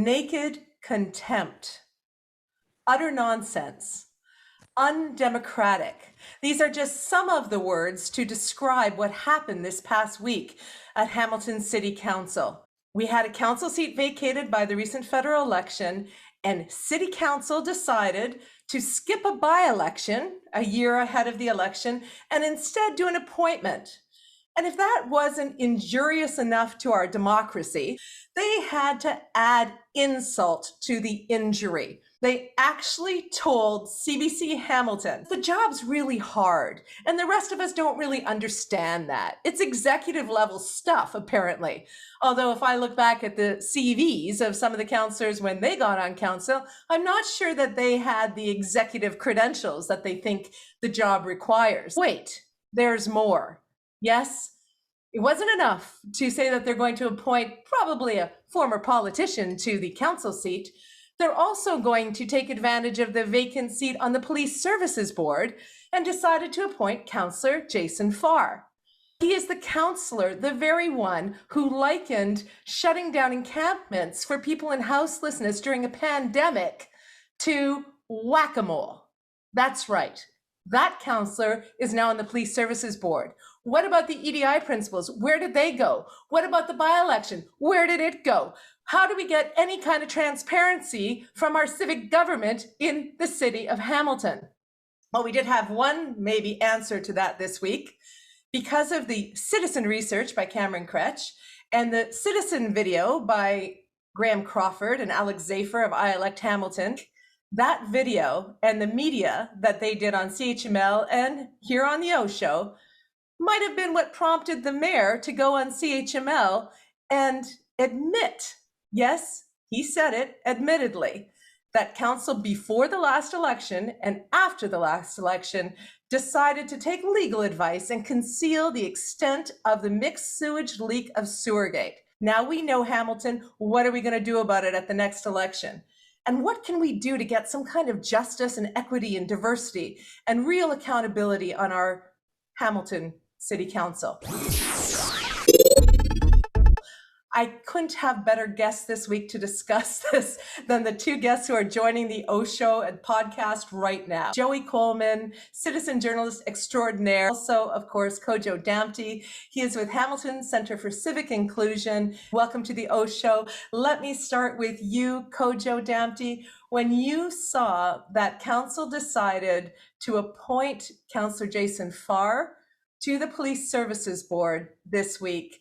naked contempt, utter nonsense, undemocratic. These are just some of the words to describe what happened this past week at Hamilton City Council. We had a council seat vacated by the recent federal election, and City Council decided to skip a by-election a year ahead of the election and instead do an appointment. And if that wasn't injurious enough to our democracy, they had to add insult to the injury. They actually told CBC Hamilton, the job's really hard, and the rest of us don't really understand that. It's executive level stuff, apparently. Although if I look back at the CVs of some of the councillors when they got on council, I'm not sure that they had the executive credentials that they think the job requires. Wait, there's more. Yes, it wasn't enough to say that they're going to appoint probably a former politician to the council seat. They're also going to take advantage of the vacant seat on the Police Services Board and decided to appoint Councillor Jason Farr. He is the councillor, the very one who likened shutting down encampments for people in houselessness during a pandemic to whack-a-mole. That's right. That councillor is now on the Police Services Board. What about the EDI principles? Where did they go? What about the by-election? Where did it go? How do we get any kind of transparency from our civic government in the city of Hamilton? Well, we did have one maybe answer to that this week because of the citizen research by Cameron Kretsch and the citizen video by Graham Crawford and Alex Zafer of I Elect Hamilton. That video and the media that they did on CHML and here on the OShow might have been what prompted the mayor to go on CHML and admit, yes, he said it admittedly, that council before the last election and after the last election decided to take legal advice and conceal the extent of the mixed sewage leak of Sewergate. Now we know, Hamilton, what are we going to do about it at the next election? And what can we do to get some kind of justice and equity and diversity and real accountability on our Hamilton City Council? I couldn't have better guests this week to discuss this than the two guests who are joining the OShow and podcast right now. Joey Coleman, citizen journalist extraordinaire. Also, of course, Kojo Damptey. He is with Hamilton Center for Civic Inclusion. Welcome to the OShow. Let me start with you, Kojo Damptey. When you saw that council decided to appoint Councillor Jason Farr to the Police Services Board this week,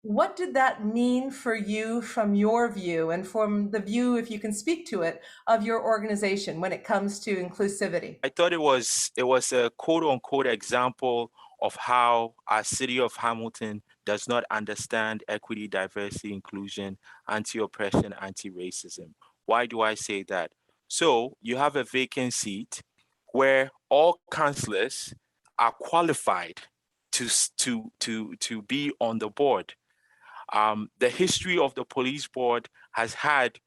what did that mean for you from your view and from the view, if you can speak to it, of your organization when it comes to inclusivity? I thought it was a quote unquote example of how our city of Hamilton does not understand equity, diversity, inclusion, anti-oppression, anti-racism. Why do I say that? So you have a vacant seat where all councillors are qualified to be on the board. The history of the police board has had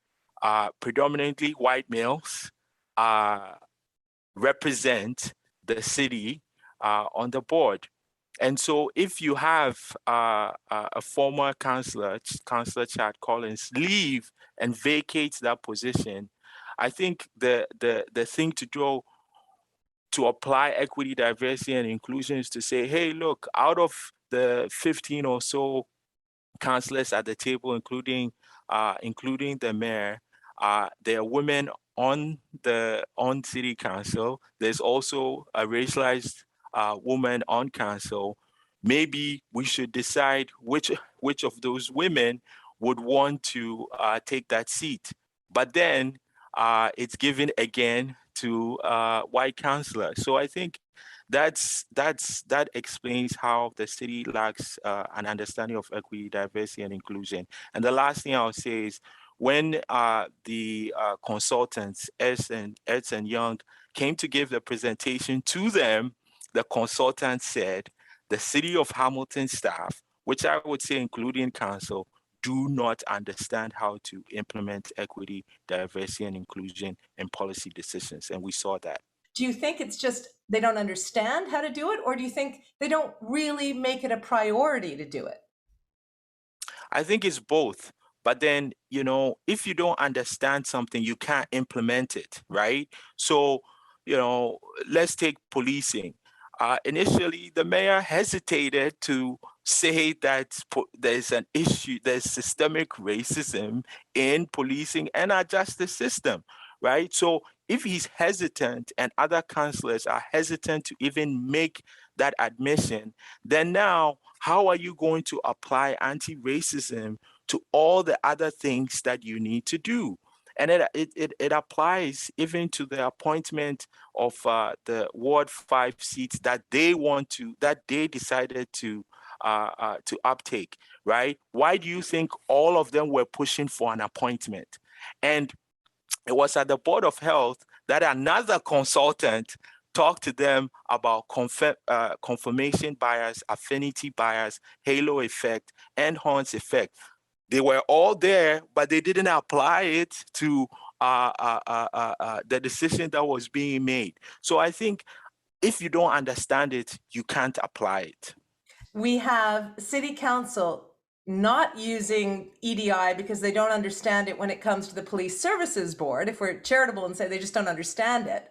predominantly white males represent the city on the board. And so if you have a former councillor, Councillor Chad Collins, leave and vacate that position, I think the thing to do to apply equity, diversity, and inclusion is to say, hey, look, out of the 15 or so councillors at the table, including the mayor, there are women on city council. There's also a racialized woman on council. Maybe we should decide which of those women would want to take that seat. But then it's given again to white councillors. So I think that explains how the city lacks an understanding of equity, diversity, and inclusion. And the last thing I'll say is when the consultants, Ernst and Young, came to give the presentation to them, the consultant said the city of Hamilton staff, which I would say including council, do not understand how to implement equity, diversity, and inclusion in policy decisions. And we saw that. Do you think it's just they don't understand how to do it, or do you think they don't really make it a priority to do it? I think it's both. But then, if you don't understand something, you can't implement it, right? So, let's take policing. Initially, the mayor hesitated to say that there's an issue, there's systemic racism in policing and our justice system, right? So if he's hesitant and other councillors are hesitant to even make that admission, then now how are you going to apply anti-racism to all the other things that you need to do? And it applies even to the appointment of the Ward 5 seats that they decided to uptake, right? Why do you think all of them were pushing for an appointment? And it was at the Board of Health that another consultant talked to them about confirmation bias, affinity bias, halo effect, and Horn's effect. They were all there, but they didn't apply it to the decision that was being made. So I think if you don't understand it, you can't apply it. We have City Council not using EDI because they don't understand it when it comes to the Police Services Board, if we're charitable and say they just don't understand it.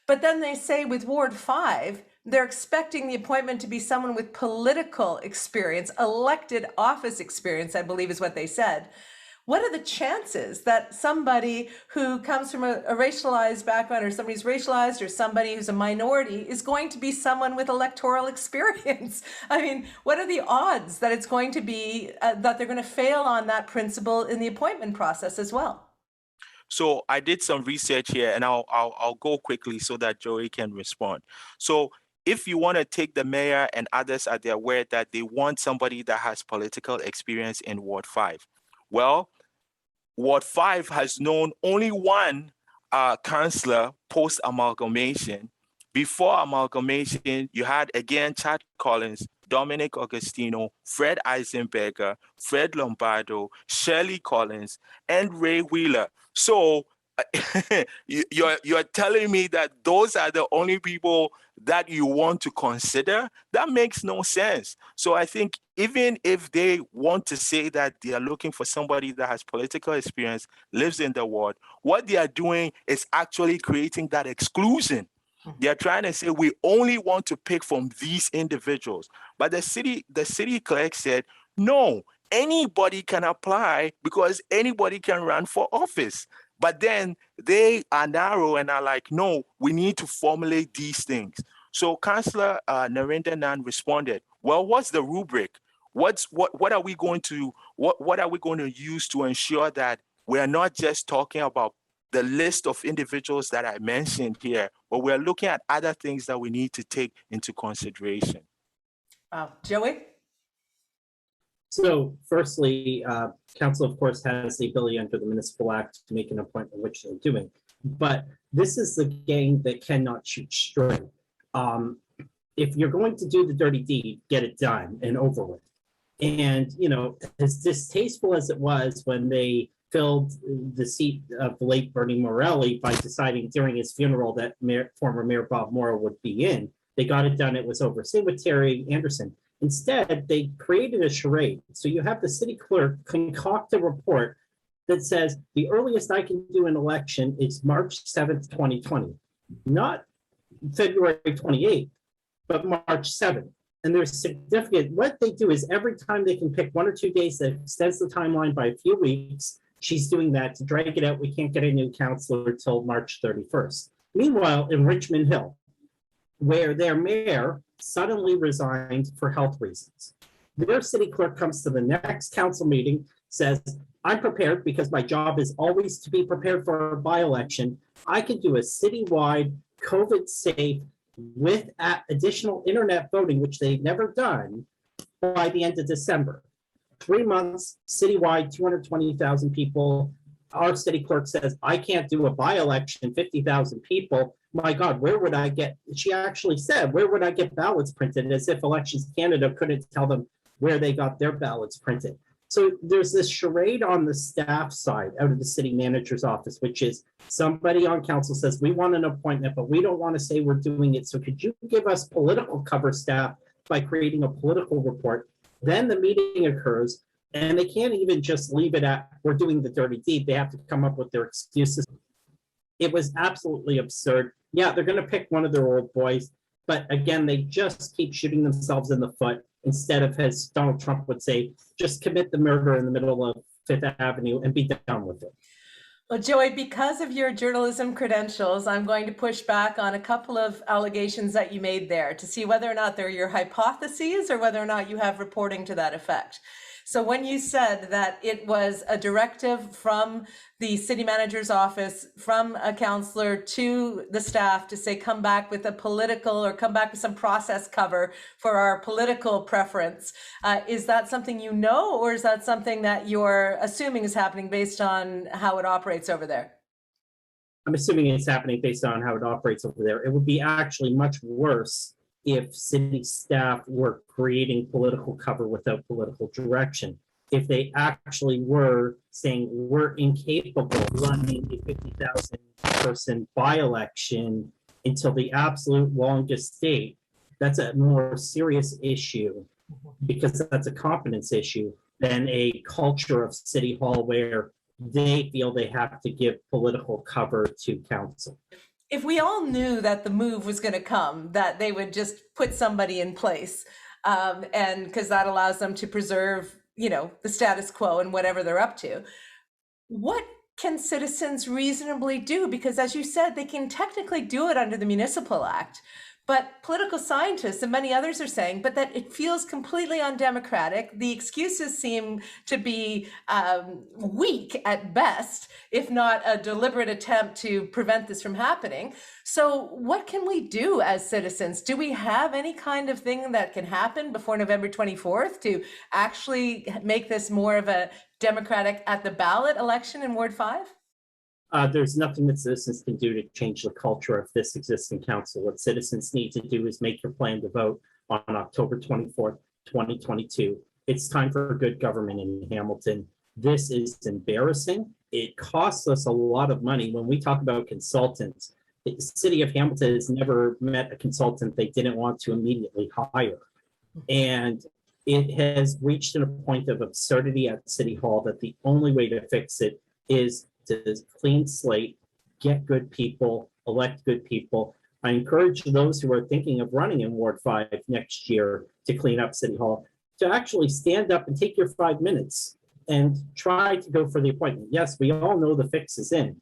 But then they say with Ward 5, they're expecting the appointment to be someone with political experience, elected office experience, I believe is what they said. What are the chances that somebody who comes from a racialized background, or somebody who's racialized, or somebody who's a minority is going to be someone with electoral experience? I mean, what are the odds that it's going to be, that they're going to fail on that principle in the appointment process as well? So I did some research here, and I'll go quickly so that Joey can respond. So if you want to take the mayor and others at their word that they want somebody that has political experience in Ward 5, well, Ward 5 has known only one councillor post-amalgamation. Before amalgamation, you had again Chad Collins, Dominic Augustino, Fred Eisenberger, Fred Lombardo, Shirley Collins, and Ray Wheeler. So you're telling me that those are the only people that you want to consider? That makes no sense. So I think even if they want to say that they are looking for somebody that has political experience, lives in the ward, what they are doing is actually creating that exclusion. They're trying to say we only want to pick from these individuals. But the city clerk said, no, anybody can apply because anybody can run for office. But then they are narrow and are like, no, we need to formulate these things. So Councillor Narendra Nan responded, well, what's the rubric? What are we going to use to ensure that we are not just talking about the list of individuals that I mentioned here, but we're looking at other things that we need to take into consideration? Joey? So firstly, council, of course, has the ability under the Municipal Act to make an appointment, which they're doing. But this is the game that cannot shoot straight. If you're going to do the dirty deed, get it done and over with. And, as distasteful as it was when they filled the seat of the late Bernie Morelli by deciding during his funeral that former Mayor Bob Morrow would be in, they got it done. It was over. Same with Terry Anderson. Instead, they created a charade. So you have the city clerk concoct a report that says the earliest I can do an election is March 7th, 2020, not February 28th, but March 7th. And there's significant, what they do is every time they can pick 1 or 2 days that extends the timeline by a few weeks, she's doing that to drag it out. We can't get a new councillor till March 31st. Meanwhile, in Richmond Hill, where their mayor suddenly resigned for health reasons, their city clerk comes to the next council meeting, says, I'm prepared because my job is always to be prepared for a by-election. I can do a citywide COVID safe with additional internet voting, which they've never done, by the end of December. 3 months, citywide, 220,000 people. Our city clerk says, I can't do a by-election, 50,000 people. My God, where would I get, she actually said, where would I get ballots printed? As if Elections Canada couldn't tell them where they got their ballots printed. So there's this charade on the staff side out of the city manager's office, which is somebody on council says, we want an appointment, but we don't want to say we're doing it. So could you give us political cover staff by creating a political report? Then the meeting occurs. And they can't even just leave it at, we're doing the dirty deed. They have to come up with their excuses. It was absolutely absurd. Yeah, they're going to pick one of their old boys. But again, they just keep shooting themselves in the foot instead of, as Donald Trump would say, just commit the murder in the middle of Fifth Avenue and be done with it. Well, Joey, because of your journalism credentials, I'm going to push back on a couple of allegations that you made there to see whether or not they're your hypotheses or whether or not you have reporting to that effect. So when you said that it was a directive from the city manager's office, from a councillor to the staff to say, come back with a political or come back with some process cover for our political preference, is that something you know, or is that something that you're assuming is happening based on how it operates over there? I'm assuming it's happening based on how it operates over there. It would be actually much worse if city staff were creating political cover without political direction. If they actually were saying we're incapable of running a 50,000 person by-election until the absolute longest date, that's a more serious issue because that's a competence issue than a culture of City Hall where they feel they have to give political cover to council. If we all knew that the move was going to come, that they would just put somebody in place, and because that allows them to preserve, the status quo and whatever they're up to, what can citizens reasonably do? Because as you said, they can technically do it under the Municipal Act, but political scientists and many others are saying, but that it feels completely undemocratic. The excuses seem to be weak at best, if not a deliberate attempt to prevent this from happening. So what can we do as citizens? Do we have any kind of thing that can happen before November 24th to actually make this more of a democratic at the ballot election in Ward 5? There's nothing that citizens can do to change the culture of this existing council. What citizens need to do is make your plan to vote on October 24th, 2022. It's time for good government in Hamilton. This is embarrassing. It costs us a lot of money. When we talk about consultants, the city of Hamilton has never met a consultant they didn't want to immediately hire. And it has reached a point of absurdity at City Hall that the only way to fix it is to clean slate, get good people, elect good people. I encourage those who are thinking of running in Ward 5 next year to clean up City Hall to actually stand up and take your 5 minutes and try to go for the appointment. Yes, we all know the fix is in,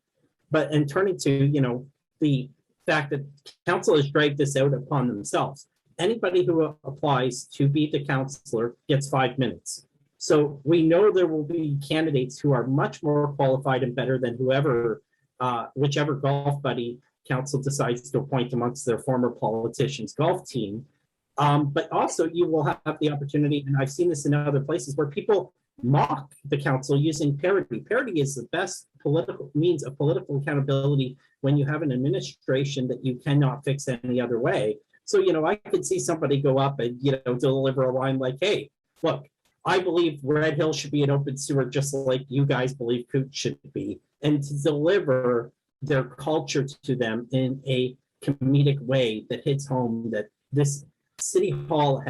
but in turning to, the fact that council has dragged this out upon themselves. Anybody who applies to be the councillor gets 5 minutes. So we know there will be candidates who are much more qualified and better than whichever golf buddy council decides to appoint amongst their former politicians' golf team. But also you will have the opportunity, and I've seen this in other places, where people mock the council using parody. Parody is the best political means of political accountability when you have an administration that you cannot fix any other way. So, I could see somebody go up and, deliver a line like, hey, look, I believe Red Hill should be an open sewer just like you guys believe Cooch should be, and to deliver their culture to them in a comedic way that hits home that this City Hall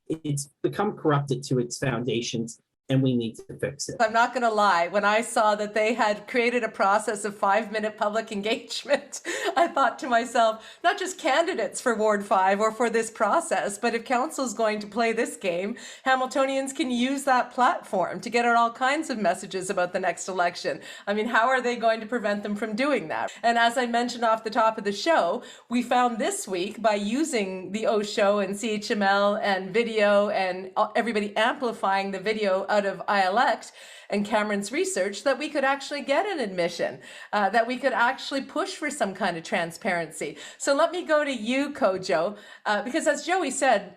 it's become corrupted to its foundations, and we need to fix it. I'm not going to lie. When I saw that they had created a process of 5-minute public engagement, I thought to myself, not just candidates for Ward 5 or for this process, but if council's going to play this game, Hamiltonians can use that platform to get out all kinds of messages about the next election. I mean, how are they going to prevent them from doing that? And as I mentioned off the top of the show, we found this week by using the OShow and CHML and video and everybody amplifying the video out of iElect and Cameron's research that we could actually get an admission, that we could actually push for some kind of transparency. So let me go to you, Kojo, because as Joey said,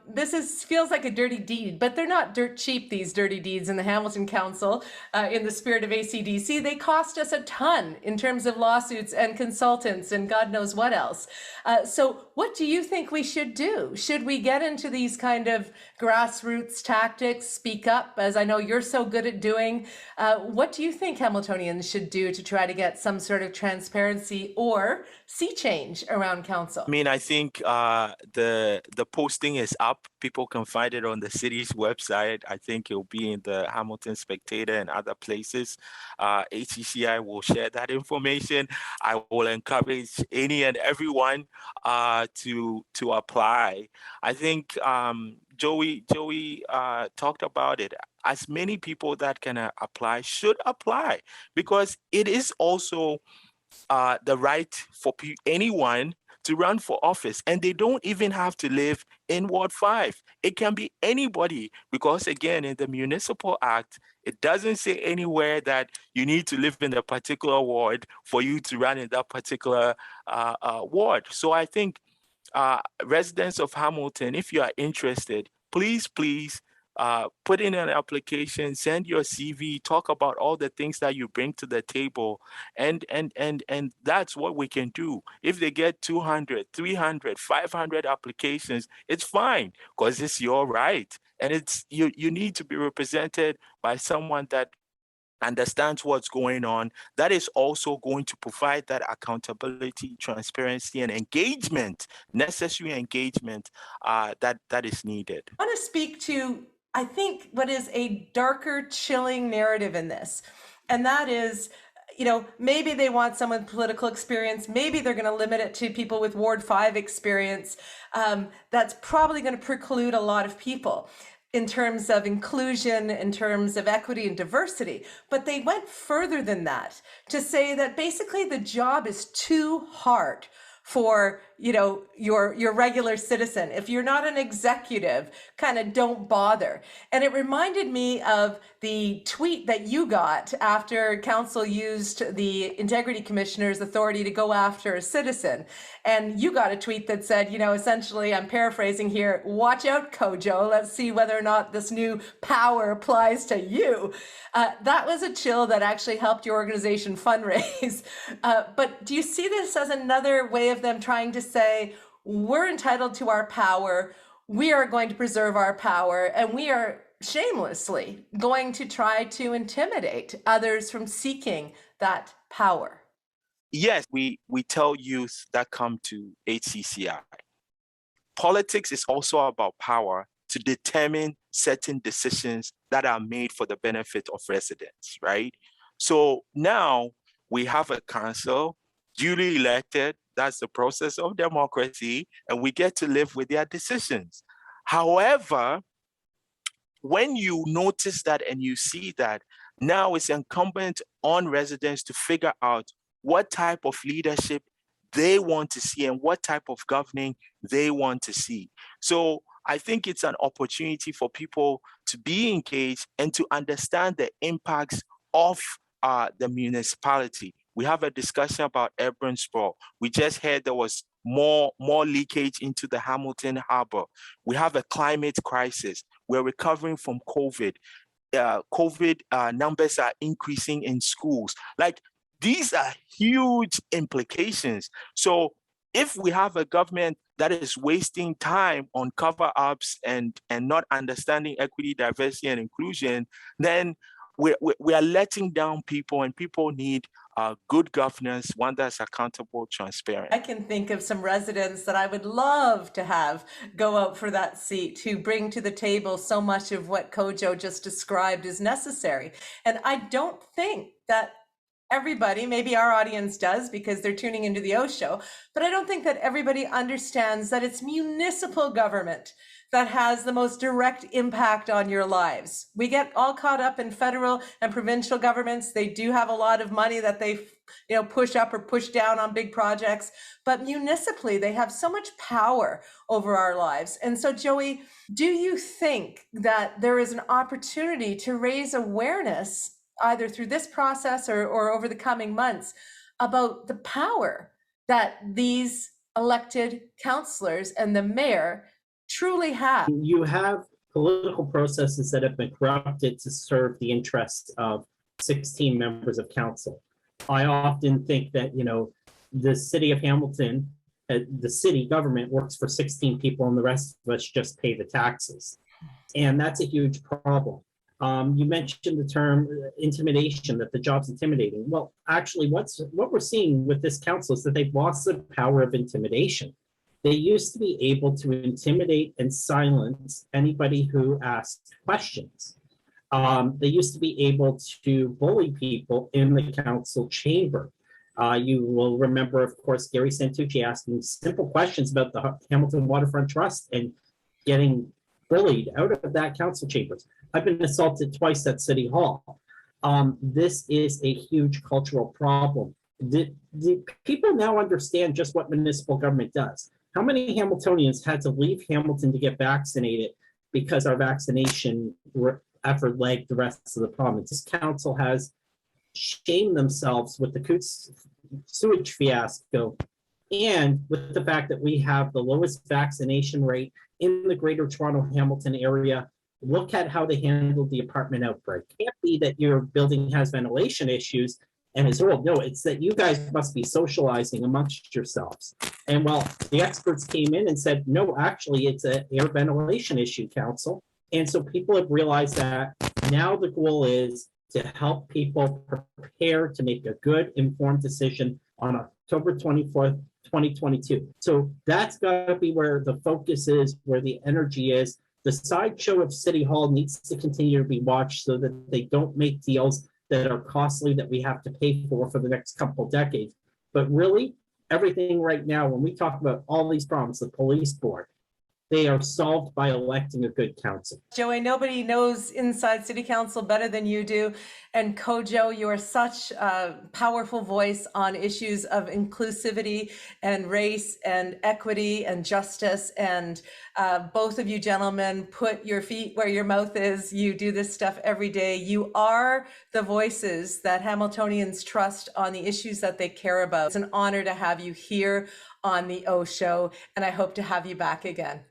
this feels like a dirty deed, but they're not dirt cheap, these dirty deeds in the Hamilton Council. In the spirit of ACDC, they cost us a ton in terms of lawsuits and consultants and God knows what else. So what do you think we should do? Should we get into these kind of grassroots tactics, speak up, as I know you're so good at doing. What do you think Hamiltonians should do to try to get some sort of transparency or sea change around council? I mean, I think the posting is up. People can find it on the city's website. I think it'll be in the Hamilton Spectator and other places. HCCI will share that information. I will encourage any and everyone to apply. I think Joey talked about it. As many people that can apply should apply, because it is also the right for anyone to run for office, and they don't even have to live in Ward 5. It can be anybody, because again, in the Municipal Act, it doesn't say anywhere that you need to live in a particular ward for you to run in that particular ward. So I think residents of Hamilton, if you are interested, please put in an application, send your CV, talk about all the things that you bring to the table, and that's what we can do. If they get 200, 300, 500 applications, it's fine, because it's your right, and it's you need to be represented by someone that understands what's going on, that is also going to provide that accountability, transparency, and engagement, necessary engagement that is needed. I want to speak to, I think, what is a darker, chilling narrative in this. And that is, you know, maybe they want someone with political experience. Maybe they're going to limit it to people with Ward 5 experience. That's probably going to preclude a lot of people in terms of inclusion, in terms of equity and diversity. But they went further than that to say that basically the job is too hard for, you know, your regular citizen. If you're not an executive, kind of don't bother. And it reminded me of the tweet that you got after council used the integrity commissioner's authority to go after a citizen. And you got a tweet that said, you know, essentially, I'm paraphrasing here, watch out, Kojo, let's see whether or not this new power applies to you. That was a chill that actually helped your organization fundraise. But do you see this as another way of them trying to say, we're entitled to our power, we are going to preserve our power, and we are shamelessly going to try to intimidate others from seeking that power? Yes, we tell youth that come to HCCI. Politics is also about power to determine certain decisions that are made for the benefit of residents, right? So now we have a council duly elected. That's the process of democracy, and we get to live with their decisions. However, when you notice that and you see that, now it's incumbent on residents to figure out what type of leadership they want to see and what type of governing they want to see. So I think it's an opportunity for people to be engaged and to understand the impacts of the municipality. We have a discussion about urban sprawl. We just heard there was more leakage into the Hamilton Harbor. We have a climate crisis. We're recovering from COVID. COVID numbers are increasing in schools. Like, these are huge implications. So if we have a government that is wasting time on cover-ups and not understanding equity, diversity, and inclusion, then we are letting down people, and people need good governance, one that's accountable, transparent. I can think of some residents that I would love to have go out for that seat, who bring to the table so much of what Kojo just described is necessary. And I don't think that everybody, maybe our audience does because they're tuning into the OShow, but I don't think that everybody understands that it's municipal government that has the most direct impact on your lives. We get all caught up in federal and provincial governments. They do have a lot of money that they, you know, push up or push down on big projects, but municipally, they have so much power over our lives. And so, Joey, do you think that there is an opportunity to raise awareness either through this process or over the coming months about the power that these elected councillors and the mayor truly have? You have political processes that have been corrupted to serve the interests of 16 members of council. I often think that, you know, the city of Hamilton, the city government works for 16 people and the rest of us just pay the taxes. And that's a huge problem. You mentioned the term intimidation, that the job's intimidating. Well, actually, what we're seeing with this council is that they've lost the power of intimidation. They used to be able to intimidate and silence anybody who asked questions. They used to be able to bully people in the council chamber. You will remember, of course, Gary Santucci asking simple questions about the Hamilton Waterfront Trust and getting bullied out of that council chambers. I've been assaulted twice at City Hall. This is a huge cultural problem. The people now understand just what municipal government does. How many Hamiltonians had to leave Hamilton to get vaccinated because our vaccination effort lagged the rest of the province? This council has shamed themselves with the Coots sewage fiasco and with the fact that we have the lowest vaccination rate in the Greater Toronto Hamilton area. Look at how they handled the apartment outbreak. It can't be that your building has ventilation issues and is old. No, it's that you guys must be socializing amongst yourselves. And well, the experts came in and said, no, actually, it's an air ventilation issue, council. And so people have realized that now the goal is to help people prepare to make a good, informed decision on October 24th, 2022. So that's got to be where the focus is, where the energy is. The sideshow of City Hall needs to continue to be watched so that they don't make deals that are costly that we have to pay for the next couple of decades. But really, everything right now, when we talk about all these problems, the police board, they are solved by electing a good council. Joey, nobody knows inside City Council better than you do. And Kojo, you are such a powerful voice on issues of inclusivity and race and equity and justice. And both of you gentlemen put your feet where your mouth is. You do this stuff every day. You are the voices that Hamiltonians trust on the issues that they care about. It's an honor to have you here on the OShow, and I hope to have you back again.